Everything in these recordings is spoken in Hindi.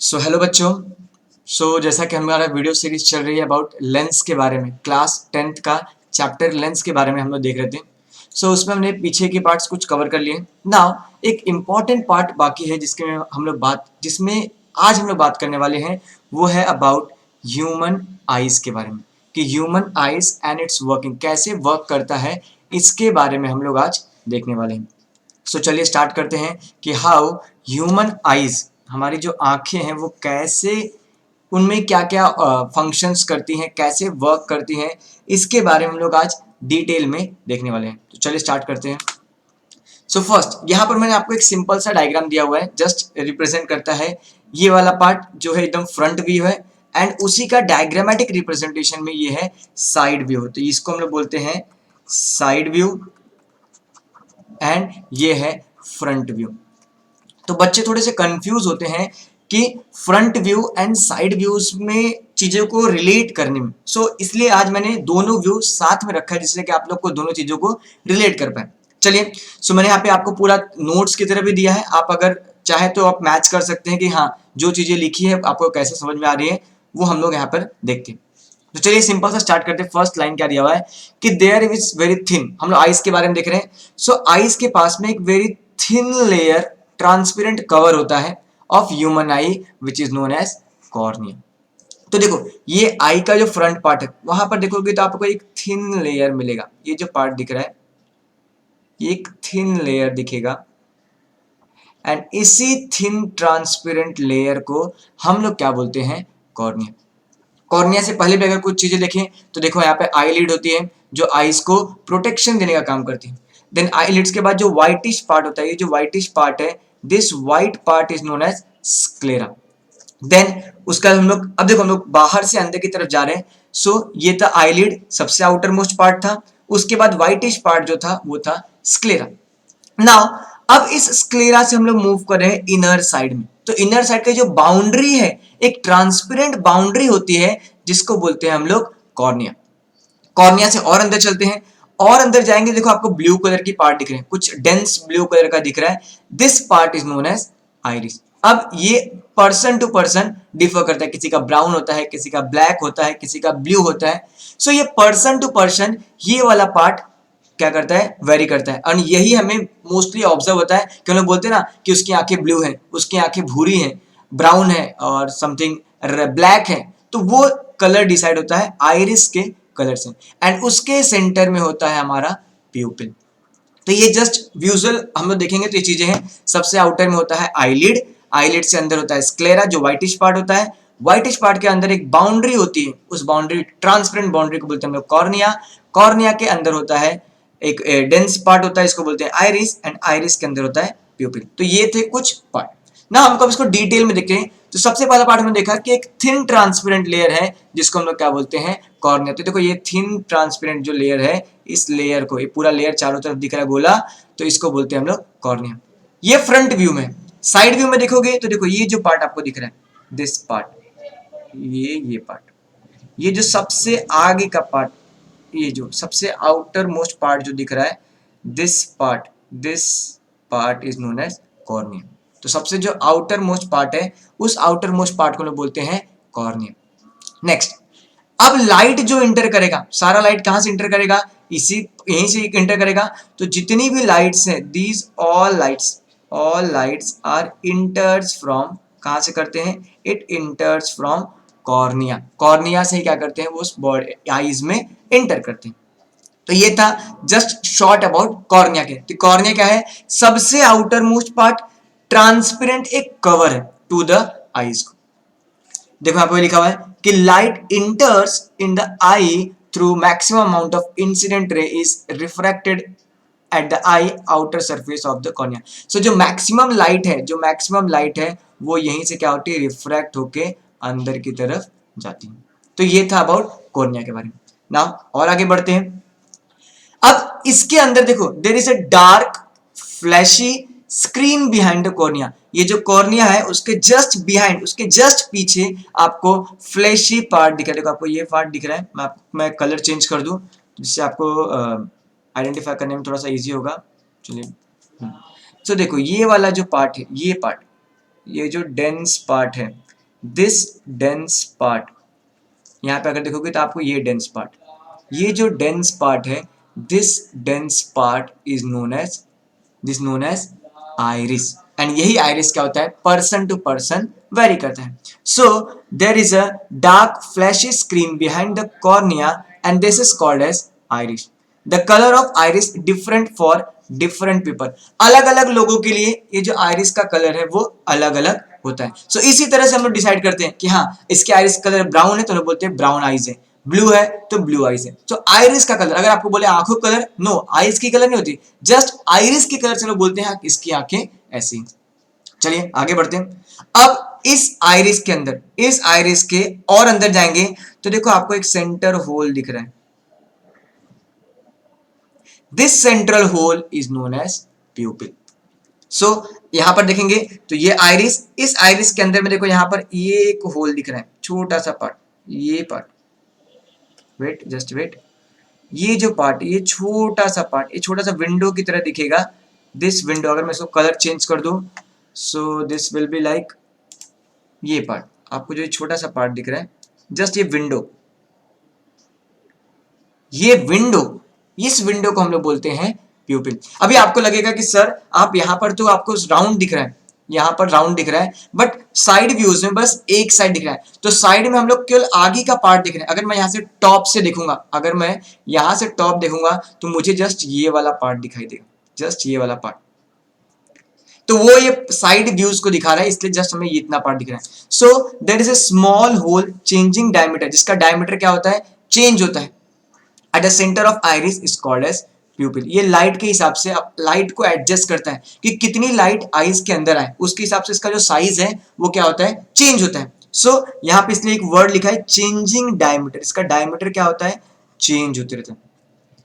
हेलो बच्चों। जैसा कि हमारा वीडियो सीरीज चल रही है अबाउट लेंस के बारे में, क्लास 10th का चैप्टर लेंस के बारे में हम लोग देख रहे थे। उसमें हमने पीछे के पार्ट्स कुछ कवर कर लिए। नाउ एक इम्पॉर्टेंट पार्ट बाकी है जिसमें आज हम लोग बात करने वाले हैं, वो है अबाउट ह्यूमन आइज के बारे में, कि human eyes and it's working कैसे वर्क करता है, इसके बारे में हम लोग आज देखने वाले हैं। चलिए स्टार्ट करते हैं कि हाउ ह्यूमन आइज, हमारी जो आंखें हैं वो कैसे, उनमें क्या क्या फंक्शंस करती हैं, कैसे वर्क करती हैं, इसके बारे में हम लोग आज डिटेल में देखने वाले हैं। तो चलिए स्टार्ट करते हैं। फर्स्ट यहाँ पर मैंने आपको एक सिंपल सा डायग्राम दिया हुआ है, जस्ट रिप्रेजेंट करता है ये वाला पार्ट जो है एकदम फ्रंट व्यू है, एंड उसी का डायग्रामेटिक रिप्रेजेंटेशन में ये है साइड व्यू। तो इसको हम लोग बोलते हैं साइड व्यू एंड ये है फ्रंट व्यू। तो बच्चे थोड़े से कंफ्यूज होते हैं कि front view and side views में चीजों को रिलेट करने में। इसलिए आज मैंने दोनों व्यू साथ में रखा है जिससे कि आप लोग को दोनों चीजों को रिलेट कर पाए। चलिए, मैंने यहाँ पे आपको पूरा नोट्स की तरह भी दिया है, आप अगर चाहे तो आप मैच कर सकते हैं कि हाँ जो चीजें लिखी है आपको कैसे समझ में आ रही है, वो हम लोग यहाँ पर देखते हैं। तो चलिए सिंपल सा स्टार्ट करते हैं। फर्स्ट लाइन क्या दिया हुआ है कि देयर इज वेरी थिन, हम लोग आइस के बारे में देख रहे हैं। आइस के पास में एक very thin layer, transparent cover होता है of human eye which is known as cornea. तो देखो ये आई का जो फ्रंट पार्ट है वहां पर देखोगे तो आपको एक थिन लेयर मिलेगा। ये जो पार्ट दिख रहा है ये एक थिन लेयर दिखेगा, एंड इसी थिन ट्रांसपेरेंट लेयर को हम लोग क्या बोलते हैं, कॉर्निया। कॉर्निया से पहले भी अगर कुछ चीजें देखें तो देखो यहाँ पे आईलिड होती है जो आईज को प्रोटेक्शन देने का काम करती है। देन आईलिड्स के बाद जो व्हाइटिश पार्ट होता है, ये जो व्हाइटिश पार्ट है, this white part is known as sclera. Then उसका हम लोग, अब देखो हम लोग बाहर से अंदर की तरफ जा रहे हैं। ये था आईलिड, सबसे आउटर मोस्ट पार्ट था। उसके बाद व्हाइटिश पार्ट जो था वो था स्क्लेरा। नाउ अब इस स्क्लेरा से हम लोग मूव कर रहे हैं इनर साइड में। तो इनर साइड का जो बाउंड्री है, एक ट्रांसपेरेंट बाउंड्री होती है जिसको बोलते हैं हम लोग कॉर्निया। कॉर्निया से और अंदर चलते हैं, और अंदर जाएंगे, देखो आपको ब्लू कलर की पार्ट दिख रहे हैं, कुछ डेंस ब्लू कलर का दिख रहा है, this part is known as iris. अब ये पर्सन टू पर्सन डिफर करता है, किसी का ब्राउन होता है, किसी का ब्लैक होता है, किसी का ब्लू होता है। ये पर्सन टू पर्सन ये वाला पार्ट क्या करता है, वेरी करता है। और यही हमें मोस्टली ऑब्जर्व होता है कि हम लोग बोलते हैं ना कि उसकी आंखें ब्लू हैं, उसकी आंखें भूरी हैं, ब्राउन है और समथिंग ब्लैक है। तो वो कलर डिसाइड होता है आइरिस के कलर से, एंड उसके सेंटर में होता है हमारा प्यूपिल। तो ये जस्ट विजुअल हम लोग देखेंगे तो ये चीजें हैं। सबसे आउटर में होता है आईलिड, आईलिड से अंदर होता है स्क्लेरा जो व्हाइटिश पार्ट होता है, व्हाइटिश पार्ट के अंदर एक बाउंड्री होती है, उस बाउंड्री, ट्रांसपेरेंट बाउंड्री को बोलते हैं हम लोग कॉर्निया। कॉर्निया के अंदर होता है एक डेंस पार्ट होता है, इसको बोलते हैं आइरिस, एंड आइरिस के अंदर होता है प्यूपिल। तो ये थे कुछ पार्ट। ना हमको अब इसको डिटेल में देखते हैं। तो सबसे पहला पार्ट हमने देखा कि एक थिन ट्रांसपेरेंट लेयर है जिसको हम लोग क्या बोलते हैं, कॉर्निया। तो देखो ये थिन ट्रांसपेरेंट जो लेयर है, इस लेयर को, ये पूरा लेयर चारों तरफ दिख रहा है गोला, तो इसको बोलते हैं हम लोग कॉर्निया। ये फ्रंट व्यू में। साइड व्यू में देखोगे तो देखो ये जो पार्ट आपको दिख रहा है, दिस पार्ट, ये पार्ट, ये जो सबसे आगे का पार्ट, ये जो सबसे आउटर मोस्ट पार्ट जो दिख रहा है, this part is known as cornea. तो सबसे जो आउटर मोस्ट पार्ट है, उस आउटर मोस्ट पार्ट को लोग बोलते हैं कॉर्निया। नेक्स्ट, अब लाइट जो इंटर करेगा, सारा लाइट कहां से इंटर करेगा, यहीं से इंटर करेगा। तो जितनी भी लाइट्स हैं, these all lights are enters from, कहां से करते हैं, it enters from cornea. Cornea से क्या करते हैं, वो उस बॉडी आईज में इंटर करते हैं। तो ये था जस्ट शॉर्ट अबाउट कॉर्निया के। तो कॉर्निया क्या है, सबसे आउटर मोस्ट पार्ट, ट्रांसपेरेंट एक कवर है टू द आईज को। देखो यहाँ पे लिखा हुआ है कि light इंटर्स in the I through maximum amount of incident ray is refracted at the I outer surface of the cornea. जो मैक्सिमम लाइट है वो यहीं से क्या होती है, रिफ्रैक्ट होके अंदर की तरफ जाती है। तो ये था अबाउट कॉर्निया के बारे में। नाउ और आगे बढ़ते हैं। अब इसके अंदर देखो, there is a dark flashy screen behind the cornea. ये जो कॉर्निया है उसके जस्ट बिहाइंड, उसके जस्ट पीछे आपको फ्लैशी पार्ट दिख रहा है। देखो आपको ये पार्ट दिख रहा है, मैं कलर चेंज कर दूं जिससे आपको आइडेंटिफाई करने में थोड़ा सा इजी होगा। चलिए, देखो ये वाला जो पार्ट है, ये पार्ट, ये जो डेंस पार्ट है, दिस डेंस पार्ट, यहाँ पे अगर देखोगे तो आपको ये डेंस पार्ट, ये जो डेंस पार्ट है, this dense part is known as iris. And यही आइरिस क्या होता है, पर्सन टू पर्सन वेरी करता है। So there is a dark flashy screen behind the cornea and this is called as iris. The colour of iris different for different people, अलग अलग लोगों के लिए ये जो आइरिस का कलर है वो अलग अलग होता है। सो इसी तरह से हम लोग डिसाइड करते हैं कि हाँ इसके आइरिस कलर ब्राउन है तो हम लोग बोलते हैं ब्राउन आइज है, ब्लू है तो ब्लू आइज है। तो आइरिस का कलर, अगर आपको बोले आंखों का कलर, नो आइज की कलर नहीं होती, जस्ट आइरिस की कलर से लोग बोलते हैं इसकी आंखें ऐसी। चलिए आगे बढ़ते हैं। अब इस आइरिस के अंदर, इस आइरिस के और अंदर जाएंगे तो देखो आपको एक सेंटर होल दिख रहा है, this central hole is known as pupil. So यहां पर देखेंगे तो ये आइरिस, इस आइरिस के अंदर में देखो यहां पर ये एक होल दिख रहा है, छोटा सा पार्ट, ये पार्ट, वेट जस्ट वेट, ये जो पार्ट, ये छोटा सा पार्ट, ये छोटा सा विंडो की तरह दिखेगा। दिस विंडो, अगर मैं इसको कलर चेंज कर दूं, so this will be like, ये पार्ट आपको जो ये छोटा सा पार्ट दिख रहा है, जस्ट ये विंडो, ये विंडो, इस विंडो को हम लोग बोलते हैं प्यूपिल। अभी आपको लगेगा कि सर आप यहां पर तो आपको राउंड दिख रहा है, यहां पर राउंड दिख रहा है, बट साइड व्यूज में बस एक साइड दिख रहा है। तो साइड में हम लोग केवल आगे का पार्ट दिख रहा है। अगर मैं यहां से टॉप से देखूंगा, अगर मैं यहां से टॉप देखूंगा तो मुझे जस्ट ये वाला पार्ट दिखाई देगा, जस्ट ये वाला पार्ट। तो वो ये साइड व्यूज को दिखा रहा है, इसलिए जस्ट हमें ये इतना पार्ट दिख रहा है। So there is a small hole changing diameter, जिसका डायमीटर क्या होता है, चेंज होता है, at the centre of iris is called as pupil. ये लाइट के हिसाब से लाइट को एडजस्ट करता है कि कितनी लाइट आइज के अंदर आए, उसके हिसाब से इसका जो साइज है वो क्या होता है, चेंज होता है। सो यहाँ पे इसलिए एक वर्ड लिखा है चेंजिंग डायमीटर, इसका डायमीटर क्या होता है, चेंज होते रहता है।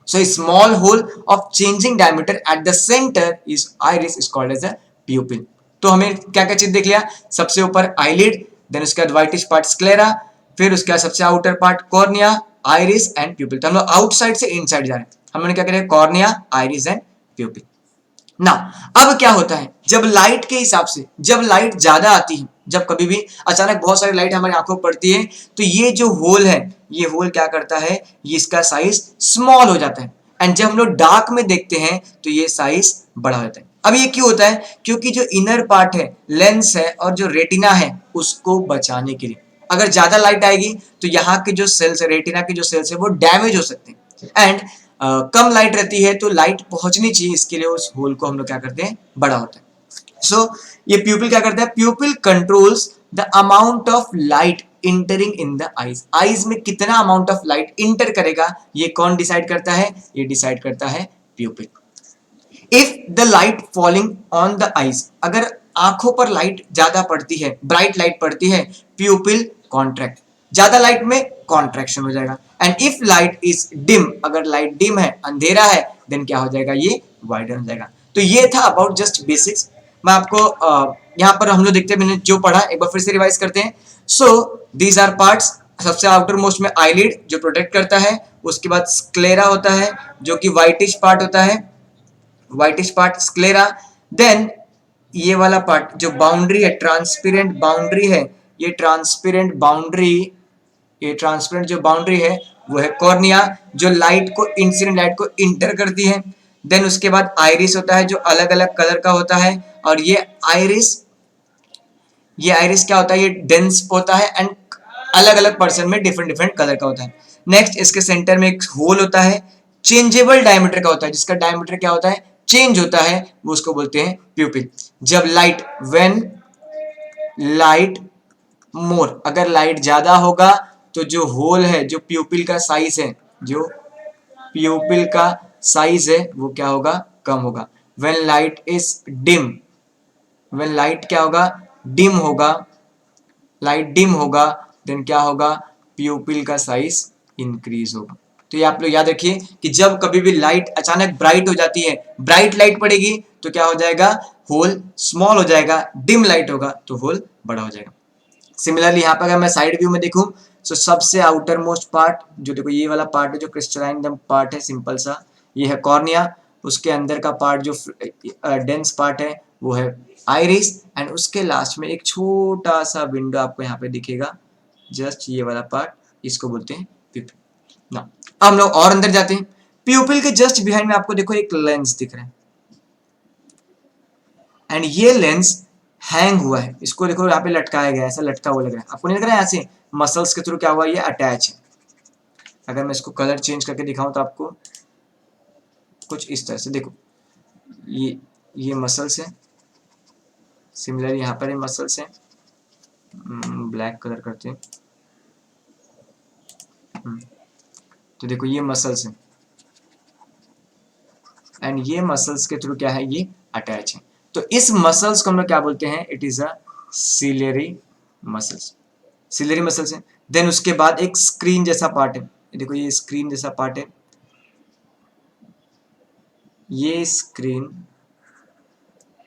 So a small hole of changing diameter at the center is iris is called as a pupil। तो हमें क्या क्या चीज देख लिया, सबसे ऊपर आईलिड, देन उसके बाद व्हाइटिश पार्ट स्क्लेरा, फिर उसके बाद सबसे outer part cornea, iris and प्यूपिल। तो हम लोग आउटसाइड से इनसाइड जा रहे हैं, हमने क्या करें, कॉर्निया, आइरिस एंड प्यूपिल। ना अब क्या होता है, जब लाइट के हिसाब से, जब लाइट ज्यादा आती है, जब कभी भी अचानक बहुत सारी लाइट हमारी आंखों पर पड़ती है, तो ये जो होल है, ये होल क्या करता है, ये इसका साइज स्मॉल हो जाता है। एंड जब हम लोग डार्क में देखते हैं तो ये साइज बड़ा हो जाता है। अब ये क्यों होता है, क्योंकि जो इनर पार्ट है, लेंस है और जो रेटिना है, उसको बचाने के लिए, अगर ज्यादा लाइट आएगी तो यहाँ के जो सेल्स है, रेटिना के जो सेल्स है वो डैमेज हो सकते हैं। एंड कम लाइट रहती है तो लाइट पहुंचनी चाहिए, इसके लिए उस होल को हम लोग क्या करते हैं, बड़ा होता है। सो ये प्यूपिल क्या करता है, pupil controls the amount of light entering in the eyes, eyes में कितना अमाउंट ऑफ लाइट इंटर करेगा, ये कौन डिसाइड करता है, ये डिसाइड करता है प्यूपिल। If the light falling on the eyes, अगर आंखों पर लाइट ज्यादा पड़ती है, ब्राइट लाइट पड़ती है, प्यूपिल कॉन्ट्रैक्ट, ज्यादा लाइट में कॉन्ट्रैक्शन हो जाएगा। And if light is dim, अगर लाइट डिम है, अंधेरा है, देन क्या हो जाएगा, ये वाइडन हो जाएगा। तो ये था अबाउट जस्ट बेसिक्स। मैं आपको यहाँ पर हम लोग देखते हैं, मैंने जो पढ़ा एक बार फिर से रिवाइज करते हैं। सो दीज आर पार्ट्स, सबसे आउटर मोस्ट में आईलिड जो प्रोटेक्ट करता है, उसके बाद स्क्लेरा होता है जो कि व्हाइटिश पार्ट होता है, व्हाइटिश पार्ट स्क्लेरा। देन ये वाला पार्ट जो बाउंड्री है, ट्रांसपेरेंट बाउंड्री है, ये ट्रांसपेरेंट बाउंड्री, ये ट्रांसपेरेंट जो बाउंड्री है वो है कॉर्निया, जो लाइट को, इंसिडेंट लाइट को इंटर करती है। देन उसके बाद आइरिस होता है जो अलग अलग कलर का होता है, और ये आइरिस, ये आइरिस क्या होता है, ये डेंस होता है एंड अलग अलग पर्सन में डिफरेंट डिफरेंट कलर का होता है। नेक्स्ट इसके सेंटर में एक होल होता है, चेंजेबल डायमीटर का होता है, जिसका डायमीटर क्या होता है, चेंज होता है, वो उसको बोलते हैं प्यूपिल। जब लाइट, व्हेन लाइट मोर, अगर लाइट ज्यादा होगा तो जो होल है, जो प्यूपिल का साइज है, जो प्यूपिल का साइज है वो क्या होगा, कम होगा। When light is dim, when light क्या होगा, डिम होगा, लाइट डिम होगा, देन क्या होगा, प्यूपिल का साइज इंक्रीज होगा। तो ये आप लोग याद रखिए कि जब कभी भी लाइट अचानक ब्राइट हो जाती है, ब्राइट लाइट पड़ेगी तो क्या हो जाएगा, होल स्मॉल हो जाएगा, डिम लाइट होगा तो होल बड़ा हो जाएगा। सिमिलरली यहाँ पर अगर मैं साइड व्यू में देखूं, तो सबसे आउटर मोस्ट पार्ट जो देखो ये वाला पार्ट है, जो क्रिस्टलाइन एकदम पार्ट है सिंपल सा, ये है कॉर्निया। उसके अंदर का पार्ट जो डेंस पार्ट है वो है आइरिस, एंड उसके लास्ट में एक छोटा सा विंडो आपको यहाँ पे दिखेगा, जस्ट ये वाला पार्ट, इसको बोलते हैं प्यूपिल। ना अब हम लोग और अंदर जाते हैं। प्यूपिल के जस्ट बिहाइंड में आपको देखो एक लेंस दिख रहा है, एंड ये लेंस हैंग हुआ है, इसको देखो यहाँ पे लटकाया गया है, ऐसा लटका हुआ लग रहा है, आपको नहीं लग रहा है ऐसे मसल्स के थ्रू क्या हुआ, ये अटैच है। अगर मैं इसको कलर चेंज करके दिखाऊं तो आपको कुछ इस तरह से देखो, ये मसल्स है, सिमिलर यहाँ पर मसल्स हैं, ब्लैक कलर करते हैं, तो देखो ये मसल्स हैं, एंड ये मसल्स के थ्रू क्या है, ये अटैच है। तो इस मसल्स को हम लोग क्या बोलते हैं, it is a ciliary muscles, ciliary muscles है। देन उसके बाद एक स्क्रीन जैसा पार्ट है, देखो ये स्क्रीन जैसा पार्ट है, ये स्क्रीन,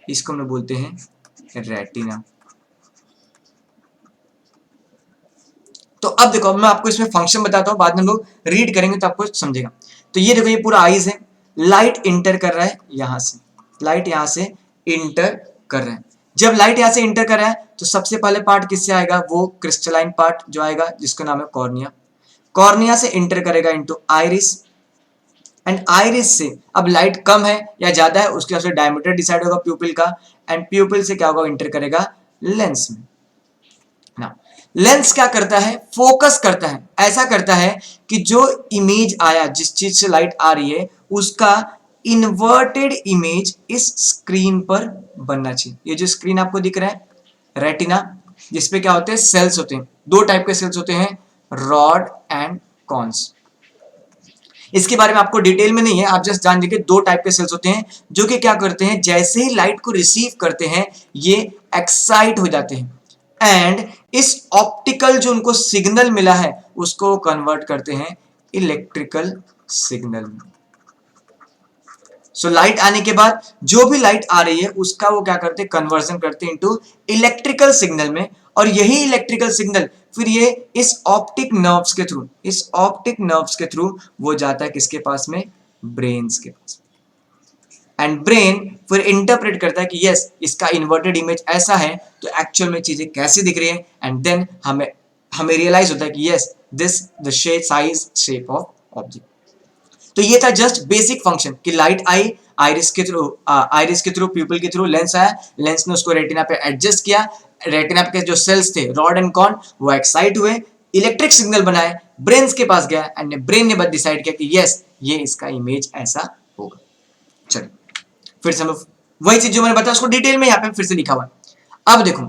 इसको हम लोग बोलते हैं रेटिना। तो अब देखो मैं आपको इसमें फंक्शन बताता हूँ, बाद में हम लोग रीड करेंगे तो आपको समझेगा। तो ये देखो ये पूरा आईज है, लाइट इंटर कर रहा है यहां से, लाइट यहां से इंटर कर रहा है। जब लाइट यहां से इंटर कर रहा है तो सबसे पहले पार्ट किससे आएगा, वो क्रिस्टलाइन पार्ट जो आएगा जिसका नाम है कॉर्निया। कॉर्निया से इंटर करेगा इनटू आइरिस, एंड आइरिस से अब लाइट कम है या ज्यादा है उसके हिसाब से डायमीटर डिसाइड होगा प्यूपिल का, एंड प्यूपिल से क्या होगा, इंटर करेगा लेंस में ना। लेंस क्या करता है, फोकस करता है, ऐसा करता है कि जो इमेज आया, जिस चीज से लाइट आ रही है, उसका इन्वर्टेड इमेज इस स्क्रीन पर बनना चाहिए। ये जो स्क्रीन आपको दिख रहा है रेटिना, जिसपे क्या होते हैं, सेल्स होते हैं, दो टाइप के सेल्स होते हैं, रॉड एंड कॉन्स। इसके बारे में आपको डिटेल में नहीं है, आप जस्ट जान लीजिए दो टाइप के सेल्स होते हैं जो कि क्या करते हैं, जैसे ही लाइट को रिसीव करते हैं ये एक्साइट हो जाते हैं, एंड इस ऑप्टिकल जो उनको सिग्नल मिला है उसको कन्वर्ट करते हैं इलेक्ट्रिकल सिग्नल में। सो लाइट आने के बाद जो भी लाइट आ रही है उसका वो क्या करते हैं, कन्वर्जन करते हैं इनटू इलेक्ट्रिकल सिग्नल में, और यही इलेक्ट्रिकल सिग्नल फिर ये इस ऑप्टिक नर्व्स के थ्रू, इस ऑप्टिक नर्व्स के थ्रू वो जाता है किसके पास में, ब्रेन्स के पास, एंड ब्रेन फिर इंटरप्रेट करता है कि यस इसका इन्वर्टेड इमेज ऐसा है, तो एक्चुअल में चीजें कैसे दिख रही है, एंड देन हमें रियलाइज होता है कि yes this the size shape of object. तो ये था जस्ट बेसिक फंक्शन कि लाइट आई आइरिस के थ्रू प्यूपिल के थ्रू लेंस आया, लेंस ने उसको रेटिना पे एडजस्ट किया, रेटिना पे जो सेल्स थे रॉड एंड कॉन वो एक्साइट हुए, इलेक्ट्रिक सिग्नल बनाए, ब्रेन के पास गया, एंड ब्रेन ने बस डिसाइड किया कि यस ये इसका इमेज ऐसा होगा। चलिए फिर से हम वही चीज जो मैंने बताया उसको डिटेल में यहाँ पे फिर से लिखा हुआ है। अब देखो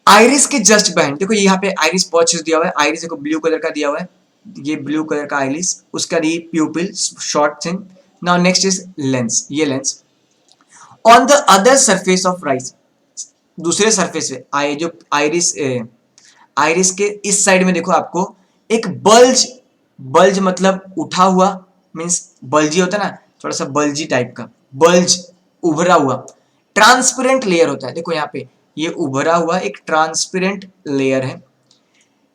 आइरिस के जस्ट बिहाइंड, देखो यहाँ पे आइरिस पॉचेस दिया हुआ है, आइरिस देखो ब्लू कलर का दिया हुआ है, ये ब्लू कलर का आइरिस, उसका the pupil short thin. Now next is lens, ये lens on the other surface of rice, दूसरे सरफेस पे आई जो आइरिस के इस साइड में देखो आपको एक बल्ज, बल्ज मतलब उठा हुआ, मींस बल्जी होता है ना, थोड़ा सा बल्जी टाइप का, बल्ज उभरा हुआ ट्रांसपेरेंट लेयर होता है, देखो यहाँ पे ये उभरा हुआ एक ट्रांसपेरेंट लेयर है।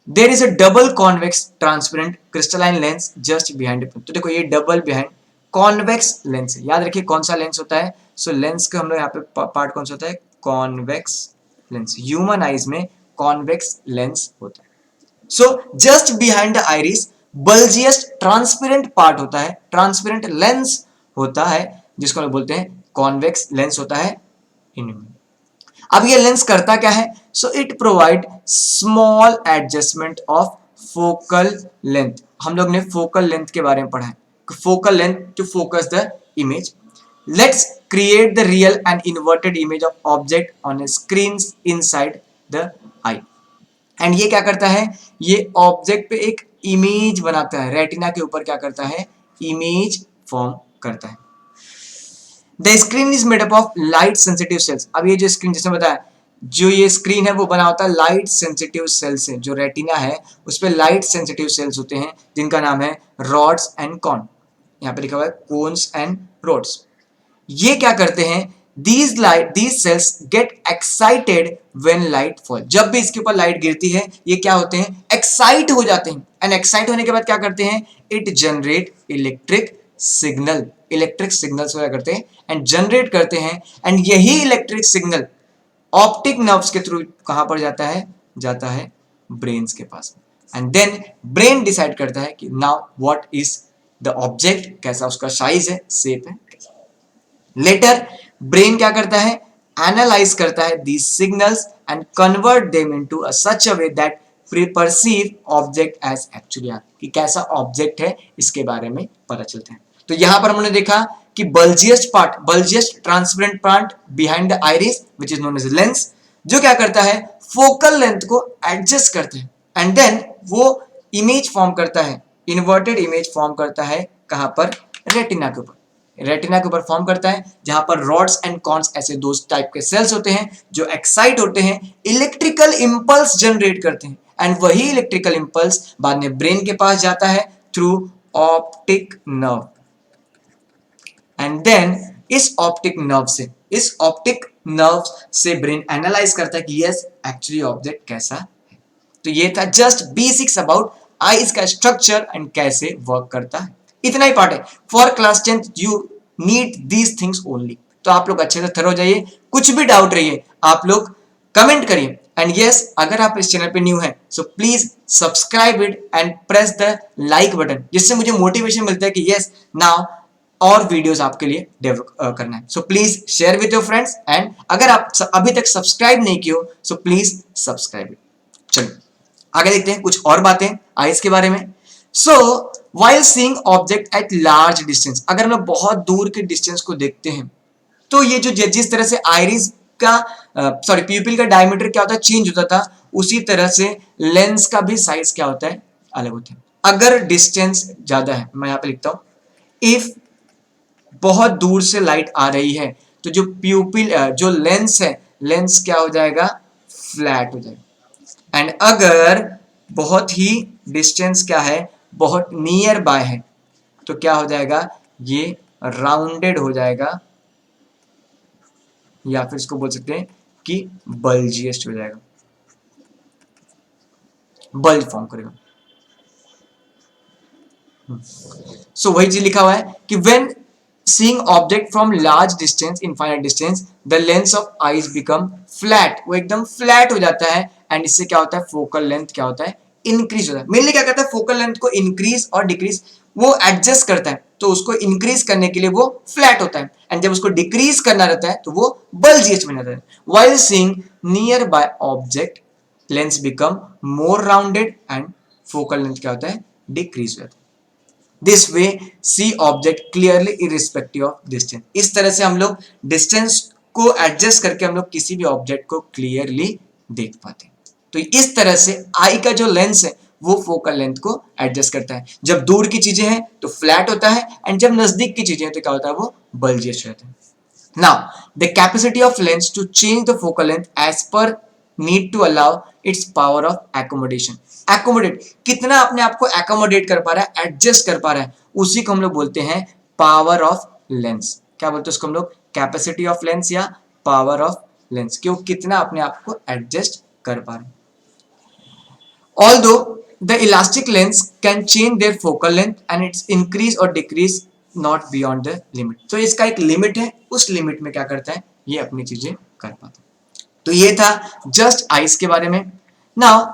There is a double convex transparent crystalline lens just behind it, तो देखो ये डबल बिहाइंड कॉन्वेक्स लेंस है, याद रखिए कौन सा लेंस होता है, सो लेंस का हम लोग यहाँ पे पार्ट कौन सा होता है, कॉन्वेक्स लेंस, ह्यूमन आइज में कॉन्वेक्स लेंस होता है। So just behind the iris bulgiest transparent part होता है, ट्रांसपेरेंट लेंस होता है जिसको हम बोलते हैं कॉन्वेक्स लेंस होता है इनमें। अब ये लेंस करता क्या है, so it provide small adjustment of focal length, हम लोग ने फोकल लेंथ के बारे में पढ़ा है, focal length to focus the image. Let's create the real and inverted image of object on a screen inside the eye, and ये क्या करता है, ये ऑब्जेक्ट पे एक इमेज बनाता है, रेटिना के ऊपर क्या करता है, इमेज फॉर्म करता है। The screen is made up of light sensitive sales, अब ये जो स्क्रीन जिसने बताया, जो ये स्क्रीन है वो बना होता है लाइट सेंसिटिव सेल्स से, जो रेटिना है उस पर लाइट सेंसिटिव सेल्स होते हैं जिनका नाम है रॉड्स एंड कॉन, यहाँ पे लिखा हुआ है कोन्स एंड रोड्स। ये क्या करते हैं, these cells get excited when light fall, जब भी इसके ऊपर लाइट गिरती है ये क्या होते हैं, एक्साइट हो जाते हैं, एंड एक्साइट होने के बाद क्या करते हैं, it generate electric signal, electric signals क्या करते हैं एंड जनरेट करते हैं, एंड यही इलेक्ट्रिक सिग्नल ऑप्टिक नर्व्स के थ्रू कहां पर जाता है ब्रेन्स के पास, एंड देन ब्रेन डिसाइड करता है कि now what is the object, कैसा उसका साइज है, शेप है। लेटर ब्रेन क्या करता है, एनालाइज करता है these signals and convert them into a such a way that perceive object as actually are, कि कैसा ऑब्जेक्ट है इसके बारे में पता चलता है। तो यहां पर हमने देखा कि bulgiest transparent part behind the iris which is known as lens, जो क्या करता है फोकल लेंथ को एडजस्ट करता है, एंड देन वो इमेज फॉर्म करता है, इन्वर्टेड इमेज फॉर्म करता है कहां पर, रेटिना के ऊपर। रेटिना के ऊपर फॉर्म करता है जहां पर रॉड्स एंड कॉन्स ऐसे दो टाइप के सेल्स होते हैं जो एक्साइट होते हैं, इलेक्ट्रिकल इंपल्स जनरेट करते हैं, एंड वही इलेक्ट्रिकल इंपल्स बाद में ब्रेन के पास जाता है through optic nerve, and then इस ऑप्टिक नर्व से ब्रेन एनालाइज करता है कि यस एक्चुअली ऑब्जेक्ट कैसा है। तो ये था जस्ट बेसिक्स अबाउट आईज का स्ट्रक्चर एंड कैसे वर्क करता है, इतना ही पार्ट है। For class 10 you need these things only. तो आप लोग अच्छे से थरो जाइए, कुछ भी डाउट रहिए आप लोग कमेंट करिए, एंड यस अगर आप इस चैनल पे न्यू हैं so please subscribe it and press the like button, जिससे मुझे मोटिवेशन मिलता है कि यस नाउ और वीडियोस आपके लिए डेवलप करना है। So please share with your friends, and अगर आप अभी तक सब्सक्राइब नहीं किए हो सो प्लीज सब्सक्राइब इट। चलिए आगे देखते हैं कुछ और बातें आइज के बारे में। सो while seeing object at large distance, अगर हम लोग बहुत दूर के डिस्टेंस को देखते हैं तो ये जो जिस तरह से आइरिस का प्यूपिल का डायमीटर क्या होता है चेंज होता था, उसी तरह से लेंस का भी साइज क्या होता है अलग होता है। अगर डिस्टेंस ज्यादा है, मैं यहाँ पे लिखता हूँ इफ बहुत दूर से लाइट आ रही है तो जो प्यूपिल जो लेंस है, लेंस क्या हो जाएगा, फ्लैट हो जाएगा, एंड अगर बहुत ही डिस्टेंस क्या है, बहुत नियर बाय है तो क्या हो जाएगा, ये राउंडेड हो जाएगा, या फिर इसको बोल सकते हैं कि बल्जियस्ट हो जाएगा, बल्ज फॉर्म करेगा। सो वही चीज लिखा हुआ है कि when seeing object from large distance, infinite distance, the lens of eyes become flat, वो एकदम फ्लैट हो जाता है, एंड इससे क्या होता है, फोकल लेंथ क्या होता है, इंक्रीज होता है। मेनली क्या करता है, फोकल लेंथ को इंक्रीज और डिक्रीज वो एडजस्ट करता है, तो उसको इंक्रीज करने के लिए वो फ्लैट होता है, एंड जब उसको डिक्रीज करना रहता है तो वो बल्जियस्ट बन जाता है। while seeing nearby object lens become more rounded and focal length क्या होता है, डिक्रीज हो जाता है। This way see object clearly irrespective of distance, इस तरह से हम लोग डिस्टेंस को एडजस्ट करके हम लोग किसी भी ऑब्जेक्ट को क्लियरली देख पाते हैं। तो इस तरह से आई का जो लेंस है वो फोकल लेंथ को एडजस्ट करता है। जब दूर की चीजें हैं तो फ्लैट होता है, एंड जब नजदीक की चीजें हैं तो क्या होता है, वो बल्जियस रहता है। Now the capacity of lens to change the focal length as per need to allow its power of accommodation, accommodate कितना अपने आप को accommodate कर पा रहा है, एडजस्ट कर पा रहा है, उसी को हम लोग बोलते हैं पावर ऑफ लेंस। क्या बोलते हैं उसको हम लोग, कैपेसिटी ऑफ लेंस या पावर ऑफ लेंस, कि वो कितना अपने आप को एडजस्ट कर पा रहे हैं। Although the elastic lens can change their focal length and its increase or decrease not beyond the limit, तो इसका एक लिमिट है, उस लिमिट में क्या करता है, ये अपनी चीजें कर पाता है। तो ये था जस्ट आइस के बारे में। Now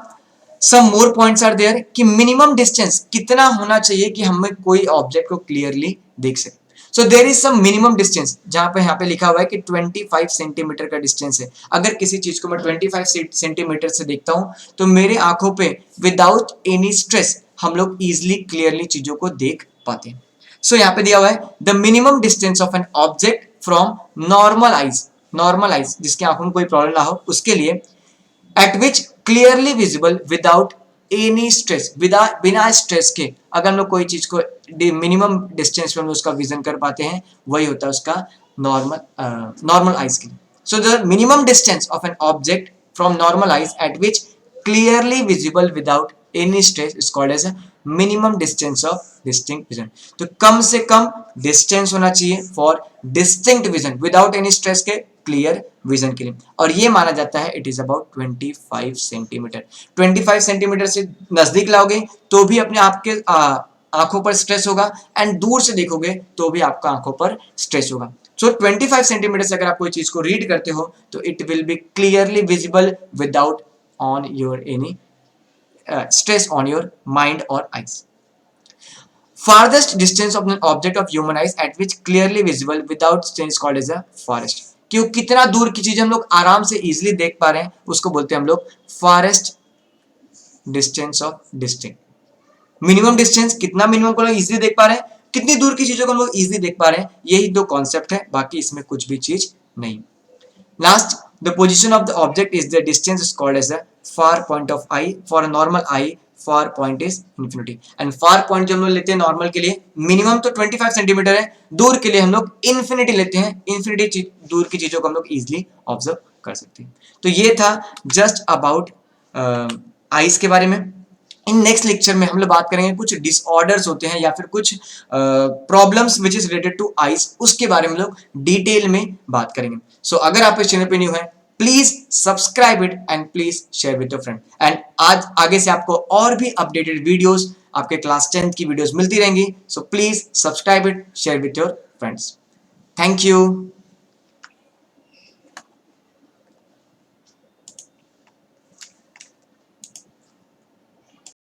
some more points are there कि मिनिमम डिस्टेंस कितना होना चाहिए कि हमें कोई ऑब्जेक्ट को क्लियरली देख सके। So there is some minimum distance, जहां पे यहाँ पे लिखा हुआ है कि 25 सेंटीमीटर का डिस्टेंस है। अगर किसी चीज को मैं 25 सेंटीमीटर से देखता हूं तो मेरे आंखों पे विदाउट एनी स्ट्रेस हम लोग इजिली क्लियरली चीजों को देख पाते हैं। सो यहाँ पे दिया हुआ है the minimum distance of an object from normal eyes जिसके आंखों में कोई प्रॉब्लम ना हो उसके लिए, eight which clearly visible without any stress, बिना स्ट्रेस के अगर हम लोग कोई चीज को मिनिमम डिस्टेंस पे हम उसका विजन कर पाते हैं, वही होता है उसका नॉर्मल आइज के लिए। So the minimum distance of an object from normal eyes at which clearly visible without any stress is called as minimum distance of distinct vision. तो कम से कम डिस्टेंस होना चाहिए for distinct vision without any stress के क्लियर विजन के लिए, और ये माना जाता है it is about 25 centimetre. 25 centimetre से नजदीक लाओगे तो भी अपने आप के आंखों पर स्ट्रेस होगा, एंड दूर से देखोगे तो भी आपका आंखों पर स्ट्रेस होगा। सो 25 सेंटीमीटर से अगर आप कोई चीज को रीड करते हो तो it will be clearly visible without on your any stress on your mind or eyes. Farthest distance of an object of human eyes at which clearly visible without strain is called as a forest. क्यों कितना दूर की चीज हम लोग आराम से इजीली देख पा रहे हैं उसको बोलते हैं हम लोग farthest distance of distinct. Minimum distance कितना मिनिमम को लोग इजीली देख पा रहे हैं, कितनी दूर की चीजों को हम लोग इजीली देख पा रहे हैं, यही दो कॉन्सेप्ट है, बाकी इसमें कुछ भी चीज नहीं। Last, the position of the object is the distance is called as a far point of eye. For a normal eye, far point is infinity. And far point जो हम लोग लेते हैं नॉर्मल के लिए मिनिमम तो 25 सेंटीमीटर है, दूर के लिए हम लोग इन्फिनिटी लेते हैं, इन्फिनिटी दूर की चीजों को हम लोग इजिली ऑब्जर्व कर सकते हैं। तो ये था जस्ट अबाउट आइज के बारे में। इन नेक्स्ट लेक्चर में हम लोग बात करेंगे कुछ डिसऑर्डर्स होते हैं या फिर कुछ problems which is related to eyes, उसके बारे में लोग डिटेल में बात करेंगे। सो अगर आप इस चैनल पे न्यू है please subscribe it and please share with your friend. And आज आगे से आपको और भी अपडेटेड वीडियोस आपके क्लास 10th की वीडियोस मिलती रहेंगी। So please subscribe it, share with your friends. Thank you.